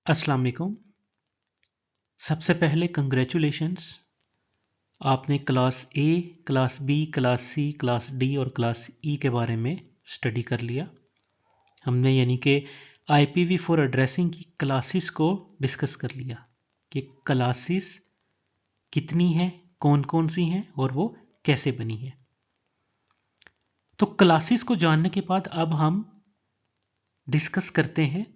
अस्सलाम वालेकुम। सबसे पहले कंग्रेचुलेशंस, आपने class A, class B, class C, class D और क्लास ई के बारे में स्टडी कर लिया। हमने यानी कि IPv4 एड्रेसिंग की क्लासेस को डिस्कस कर लिया कि क्लासेस कितनी हैं, कौन कौन सी हैं और वो कैसे बनी है। तो क्लासेस को जानने के बाद अब हम डिस्कस करते हैं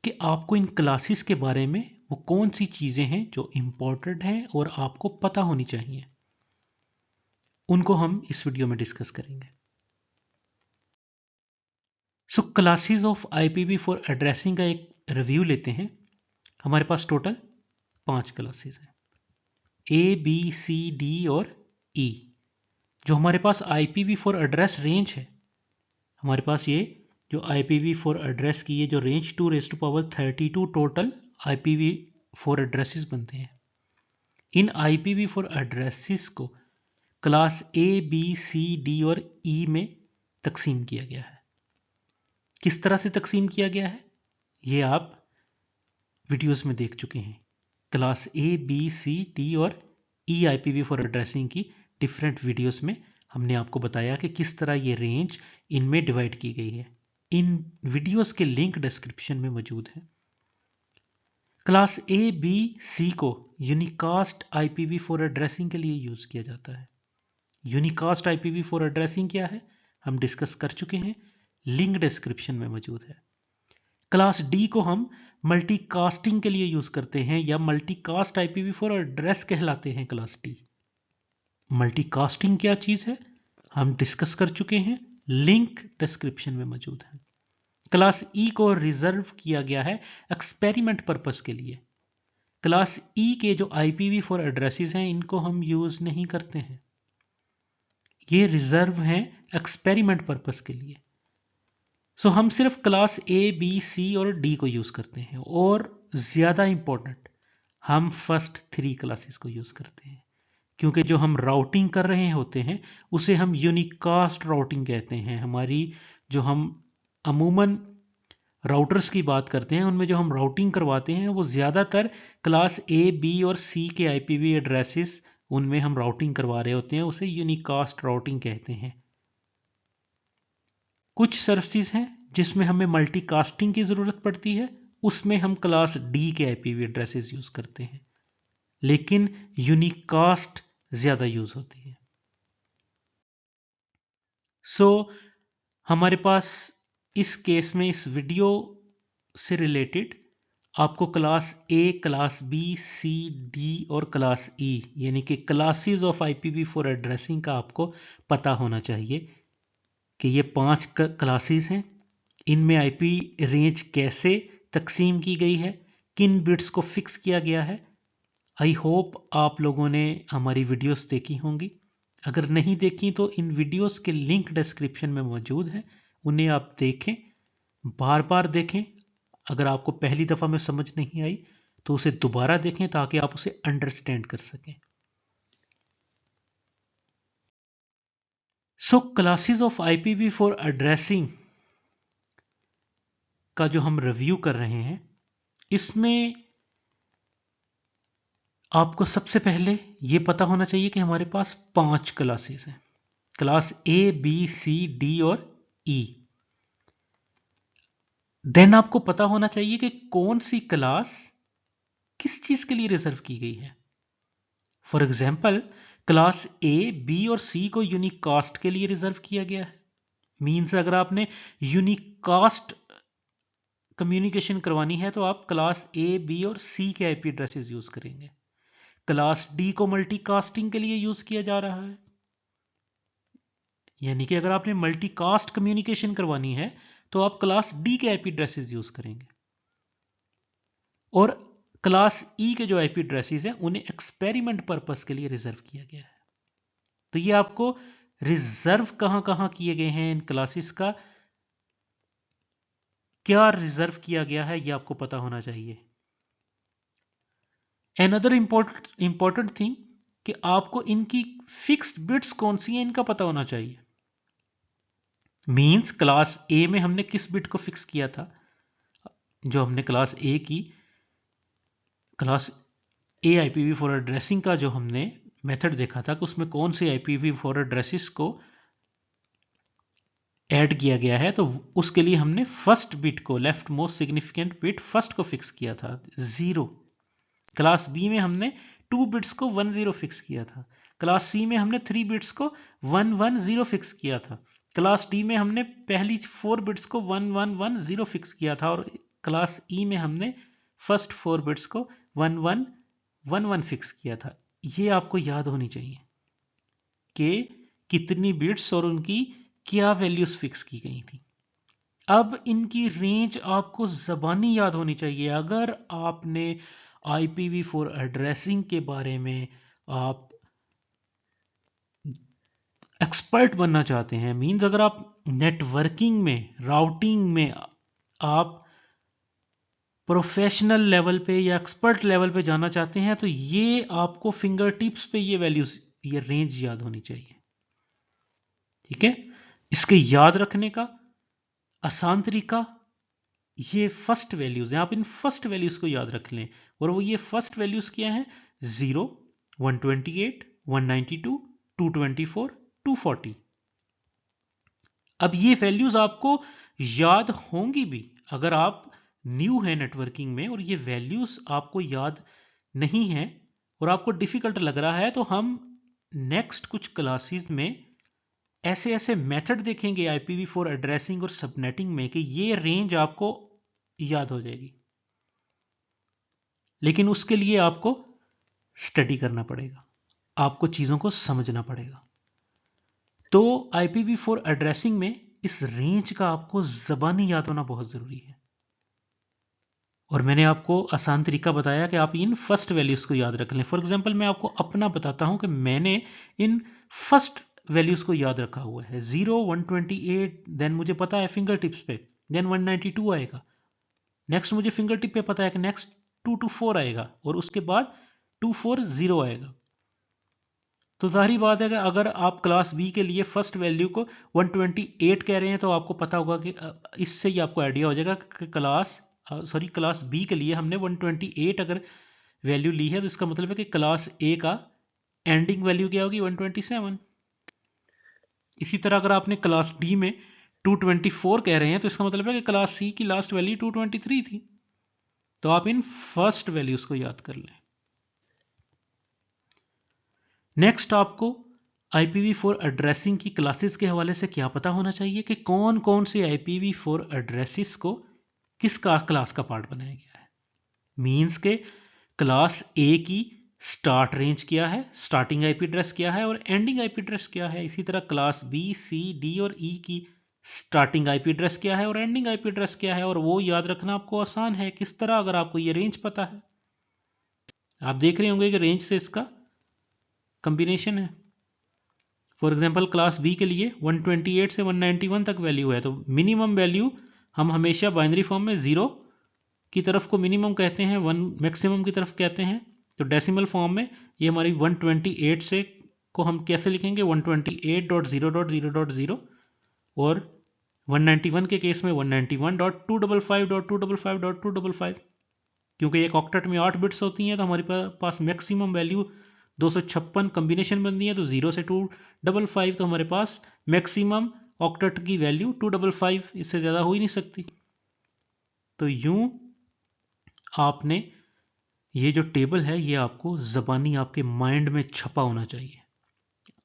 कि आपको इन क्लासेस के बारे में वो कौन सी चीज़ें हैं जो इम्पोर्टेंट हैं और आपको पता होनी चाहिए, उनको हम इस वीडियो में डिस्कस करेंगे। सो क्लासेस ऑफ IPv4 एड्रेसिंग का एक रिव्यू लेते हैं। हमारे पास टोटल 5 क्लासेस हैं, A, B, C, D और E। जो हमारे पास IPv4 एड्रेस रेंज है, हमारे पास ये जो IPv4 एड्रेस की ये जो रेंज 2⁻32 टोटल IPv4 एड्रेसेस बनते हैं। इन IPv4 एड्रेसेस को class A, B, C, D और E में तकसीम किया गया है। किस तरह से तकसीम किया गया है ये आप वीडियोस में देख चुके हैं। Class A, B, C, D और E IPv4 एड्रेसिंग की डिफरेंट वीडियोस में हमने आपको बताया कि किस तरह ये रेंज इनमें डिवाइड की गई है। इन वीडियोस के लिंक डिस्क्रिप्शन में मौजूद है। क्लास A, B, C को यूनिकास्ट IPv4 एड्रेसिंग के लिए यूज किया जाता है। यूनिकास्ट IPv4 एड्रेसिंग क्या है हम डिस्कस कर चुके हैं, लिंक डिस्क्रिप्शन में मौजूद है। क्लास डी को हम मल्टीकास्टिंग के लिए यूज करते हैं या मल्टीकास्ट IPv4 एड्रेस कहलाते हैं। क्लास डी मल्टीकास्टिंग क्या चीज है हम डिस्कस कर चुके हैं, लिंक डिस्क्रिप्शन में मौजूद है। क्लास ई को रिजर्व किया गया है एक्सपेरिमेंट पर्पस के लिए। क्लास ई के जो IPv4 एड्रेसेस हैं इनको हम यूज नहीं करते हैं, ये रिजर्व हैं एक्सपेरिमेंट पर्पस के लिए। सो हम सिर्फ क्लास A, B, C और D को यूज करते हैं और ज्यादा इंपॉर्टेंट हम फर्स्ट 3 क्लासेस को यूज करते हैं, क्योंकि जो हम राउटिंग कर रहे होते हैं उसे हम यूनिकास्ट राउटिंग कहते हैं। हमारी जो हम अमूमन राउटर्स की बात करते हैं उनमें जो हम राउटिंग करवाते हैं वो ज्यादातर क्लास A, B और C के IPv एड्रेसेस उनमें हम राउटिंग करवा रहे होते हैं, उसे यूनिकास्ट राउटिंग कहते हैं। कुछ सर्विसेज हैं जिसमें हमें मल्टीकास्टिंग की जरूरत पड़ती है, उसमें हम क्लास डी के IPv एड्रेसेस यूज करते हैं, लेकिन यूनिकास्ट ज्यादा यूज होती है। सो हमारे पास इस केस में इस वीडियो से रिलेटेड आपको class A, class B, C, D और क्लास E यानी कि क्लासेस ऑफ IPv4 एड्रेसिंग का आपको पता होना चाहिए कि ये 5 क्लासेस हैं, इनमें IP रेंज कैसे तकसीम की गई है, किन बिट्स को फिक्स किया गया है। आई होप आप लोगों ने हमारी वीडियोस देखी होंगी। अगर नहीं देखी तो इन वीडियोस के लिंक डिस्क्रिप्शन में मौजूद है, उन्हें आप देखें, बार बार देखें। अगर आपको पहली दफ़ा में समझ नहीं आई तो उसे दोबारा देखें ताकि आप उसे अंडरस्टैंड कर सकें। सो क्लासेस ऑफ IPv4 एड्रेसिंग का जो हम रिव्यू कर रहे हैं, इसमें आपको सबसे पहले यह पता होना चाहिए कि हमारे पास 5 क्लासेस हैं, class A, B, C, D और E। देन आपको पता होना चाहिए कि कौन सी क्लास किस चीज के लिए रिजर्व की गई है। For example class A, B और C को यूनिकास्ट के लिए रिजर्व किया गया है। मींस अगर आपने यूनिकास्ट कम्युनिकेशन करवानी है तो आप क्लास A, B और C के IP एड्रेसेस यूज करेंगे। क्लास D को मल्टीकास्टिंग के लिए यूज किया जा रहा है, यानी कि अगर आपने मल्टीकास्ट कम्युनिकेशन करवानी है तो आप क्लास D के IP एड्रेसेस यूज करेंगे। और क्लास E के जो IP एड्रेसेस हैं उन्हें एक्सपेरिमेंट पर्पस के लिए रिजर्व किया गया है। तो ये आपको रिजर्व कहां कहां किए गए हैं इन क्लासेस का, क्या रिजर्व किया गया है, ये आपको पता होना चाहिए। अनदर इंपॉर्टेंट थिंग कि आपको इनकी फिक्स्ड बिट्स कौन सी हैं इनका पता होना चाहिए। मींस क्लास A में हमने किस बिट को फिक्स किया था, जो हमने क्लास A की क्लास ए IPv4 एड्रेसिंग का जो हमने मेथड देखा था कि उसमें कौन से IPv4 एड्रेसेस को ऐड किया गया है, तो उसके लिए हमने फर्स्ट बिट को, left most significant bit first को फिक्स किया था 0। क्लास बी में हमने 2 बिट्स को 10 फिक्स किया था। क्लास सी में हमने 3 बिट्स को 110 फिक्स किया था। क्लास डी में हमने पहली 4 बिट्स को 1110 फिक्स किया था। और क्लास ई में हमने फर्स्ट 4 बिट्स को 1111 फिक्स किया था। ये आपको याद होनी चाहिए कि कितनी बिट्स और उनकी क्या वैल्यूज फिक्स की गई थी। अब इनकी रेंज आपको ज़बानी याद होनी चाहिए। अगर आपने IPv4 एड्रेसिंग के बारे में आप एक्सपर्ट बनना चाहते हैं, मींस अगर आप नेटवर्किंग में, राउटिंग में आप प्रोफेशनल लेवल पे या एक्सपर्ट लेवल पे जाना चाहते हैं, तो ये आपको फिंगर टिप्स पे ये वैल्यूज, ये रेंज याद होनी चाहिए। ठीक है, इसके याद रखने का आसान तरीका ये फर्स्ट वैल्यूज हैं। आप इन फर्स्ट वैल्यूज को याद रख लें। और वो ये फर्स्ट वैल्यूज क्या हैं? 0, 128, 192, 224, 240। अब ये वैल्यूज आपको याद होंगी भी अगर आप न्यू हैं नेटवर्किंग में और ये वैल्यूज आपको याद नहीं है और आपको डिफिकल्ट लग रहा है, तो हम नेक्स्ट कुछ क्लासेस में ऐसे ऐसे मेथड देखेंगे IPv4 एड्रेसिंग और सबनेटिंग में कि ये रेंज आपको याद हो जाएगी। लेकिन उसके लिए आपको स्टडी करना पड़ेगा, आपको चीजों को समझना पड़ेगा। तो IPv4 एड्रेसिंग में इस रेंज का आपको ज़बानी याद होना बहुत जरूरी है। और मैंने आपको आसान तरीका बताया कि आप इन फर्स्ट वैल्यूज को याद रख लें। फॉर एग्जांपल मैं आपको अपना बताता हूं कि मैंने इन फर्स्ट वैल्यूज को याद रखा हुआ है। 0, 128, देन मुझे पता है फिंगर टिप्स पे, देन 192 आएगा। नेक्स्ट मुझे फिंगर टिप पे पता है कि नेक्स्ट 224 आएगा और उसके बाद 240 आएगा। तो जाहिर बात है कि अगर आप क्लास बी के लिए फर्स्ट वैल्यू को 128 कह रहे हैं, तो आपको पता होगा कि इससे ही आपको आइडिया हो जाएगा कि क्लास बी के लिए हमने 128 अगर वैल्यू ली है, तो इसका मतलब है कि क्लास ए का एंडिंग वैल्यू क्या होगी? 127। इसी तरह अगर आपने क्लास डी में 224 कह रहे हैं, तो इसका मतलब है कि क्लास सी की लास्ट वैल्यू 223 थी। तो आप इन फर्स्ट वैल्यूज को याद कर लें। नेक्स्ट आपको IPv4 एड्रेसिंग की क्लासेस के हवाले से क्या पता होना चाहिए कि कौन कौन से IPv4 एड्रेसेस को किस क्लास का पार्ट बनाया गया है। मींस के क्लास ए की स्टार्ट रेंज क्या है, स्टार्टिंग IP एड्रेस क्या है और एंडिंग IP एड्रेस क्या है। इसी तरह क्लास बी, सी, डी और ई की स्टार्टिंग IP एड्रेस क्या है और एंडिंग IP एड्रेस क्या है। और वो याद रखना आपको आसान है। किस तरह? अगर आपको ये रेंज पता है। आप देख रहे होंगे कि रेंज से इसका कॉम्बिनेशन है। फॉर एग्जांपल क्लास बी के लिए 128 से 191 तक वैल्यू है, तो मिनिमम वैल्यू हम हमेशा बाइनरी फॉर्म में 0 की तरफ को मिनिमम कहते हैं, 1 मैक्सिमम की तरफ कहते हैं। तो डेसिमल फॉर्म में ये हमारी 128 से को हम कैसे लिखेंगे? 128.0.0.0 और 191 के केस में 191.255.255.255। क्योंकि एक ऑक्टेट में 8 बिट्स होती हैं, तो हमारे पास मैक्सिमम वैल्यू 256 कम्बिनेशन बनती है। तो 0 से 255, तो हमारे पास मैक्सिमम ऑक्टेट की वैल्यू 255, इससे ज़्यादा हो ही नहीं सकती। तो यूं आपने ये जो टेबल है ये आपको ज़बानी आपके माइंड में छपा होना चाहिए,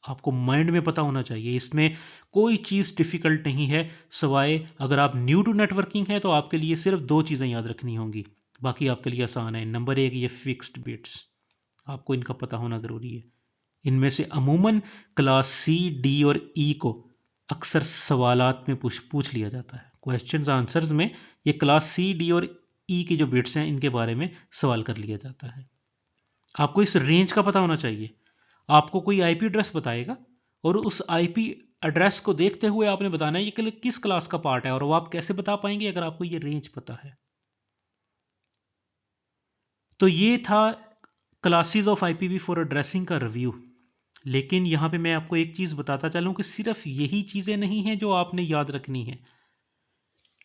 आपको माइंड में पता होना चाहिए। इसमें कोई चीज़ डिफ़िकल्ट नहीं है, सवाए अगर आप न्यू टू नेटवर्किंग है तो आपके लिए सिर्फ 2 चीज़ें याद रखनी होंगी, बाकी आपके लिए आसान है। नंबर 1, ये फिक्स्ड बिट्स, आपको इनका पता होना ज़रूरी है। इनमें से अमूमन क्लास सी, डी और ई को अक्सर सवालात में पूछ लिया जाता है। क्वेश्चंस आंसर्स में ये क्लास सी, डी और ई के जो बिट्स हैं इनके बारे में सवाल कर लिया जाता है। आपको इस रेंज का पता होना चाहिए। आपको कोई IP एड्रेस बताएगा और उस IP एड्रेस को देखते हुए आपने बताना है ये किस क्लास का पार्ट है, और वो आप कैसे बता पाएंगे अगर आपको ये रेंज पता है। तो ये था क्लासेस ऑफ IPv4 एड्रेसिंग का रिव्यू। लेकिन यहां पे मैं आपको एक चीज बताता चलूं कि सिर्फ यही चीजें नहीं हैं जो आपने याद रखनी है।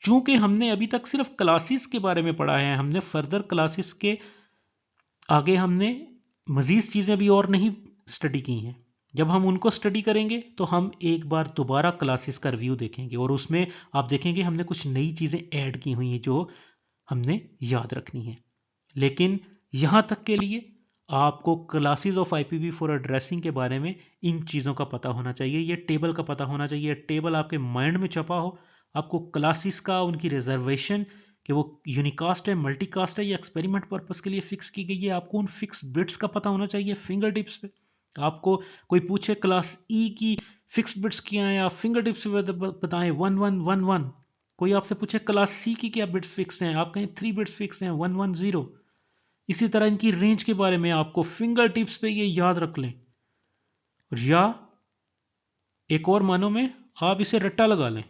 चूंकि हमने अभी तक सिर्फ क्लासेस के बारे में पढ़ा है, हमने फर्दर क्लासेस के आगे हमने मज़ीद चीज़ें भी और नहीं स्टडी की हैं। जब हम उनको स्टडी करेंगे तो हम एक बार दोबारा क्लासेस का रिव्यू देखेंगे और उसमें आप देखेंगे हमने कुछ नई चीज़ें ऐड की हुई हैं जो हमने याद रखनी है। लेकिन यहाँ तक के लिए आपको क्लासेस ऑफ IPv4 एड्रेसिंग के बारे में इन चीज़ों का पता होना चाहिए। ये टेबल का पता होना चाहिए, टेबल आपके माइंड में छपा हो। आपको क्लासेस का, उनकी रिजर्वेशन, कि वो यूनिकास्ट है, मल्टीकास्ट है या एक्सपेरिमेंट पर्पस के लिए फिक्स की गई है, आपको उन फिक्स बिट्स का पता होना चाहिए फिंगर टिप्स पे। आपको कोई पूछे क्लास ई की फिक्स बिट्स क्या हैं, आप फिंगर टिप्स पे बताएं 1111। कोई आपसे पूछे क्लास सी की क्या बिट्स फिक्स हैं, आप कहें 3 बिट्स फिक्स हैं 110। इसी तरह इनकी रेंज के बारे में आपको फिंगर टिप्स पे ये याद रख लें। या एक और मानो में आप इसे रट्टा लगा लें,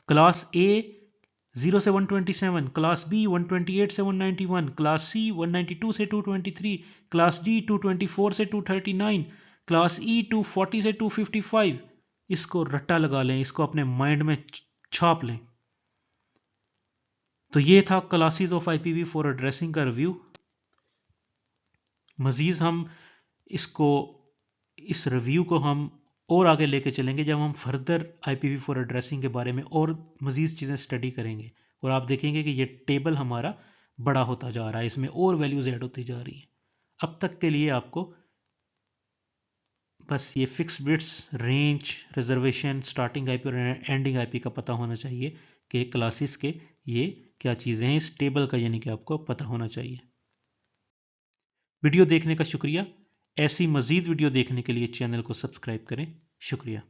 क्लास ए 0 से 127, क्लास बी 128 से 191, क्लास सी 192 से 223, क्लास डी 224 से 239, क्लास ई 240 से 255। इसको रट्टा लगा लें, इसको अपने माइंड में छाप लें। तो ये था क्लासेस ऑफ IPv4 एड्रेसिंग का रिव्यू। मज़ीद हम इस रिव्यू को हम और आगे लेके चलेंगे जब हम फर्दर IPv4 एड्रेसिंग के बारे में और मज़ीद चीज़ें स्टडी करेंगे और आप देखेंगे कि ये टेबल हमारा बड़ा होता जा रहा है, इसमें और वैल्यूज़ ऐड होती जा रही हैं। अब तक के लिए आपको बस ये fix bits, range, reservation, starting IP और एंडिंग IP का पता होना चाहिए कि क्लासेस के ये क्या चीज़ें हैं इस टेबल का, यानी कि आपको पता होना चाहिए। वीडियो देखने का शुक्रिया। ऐसी मज़ीद वीडियो देखने के लिए चैनल को सब्सक्राइब करें। शुक्रिया।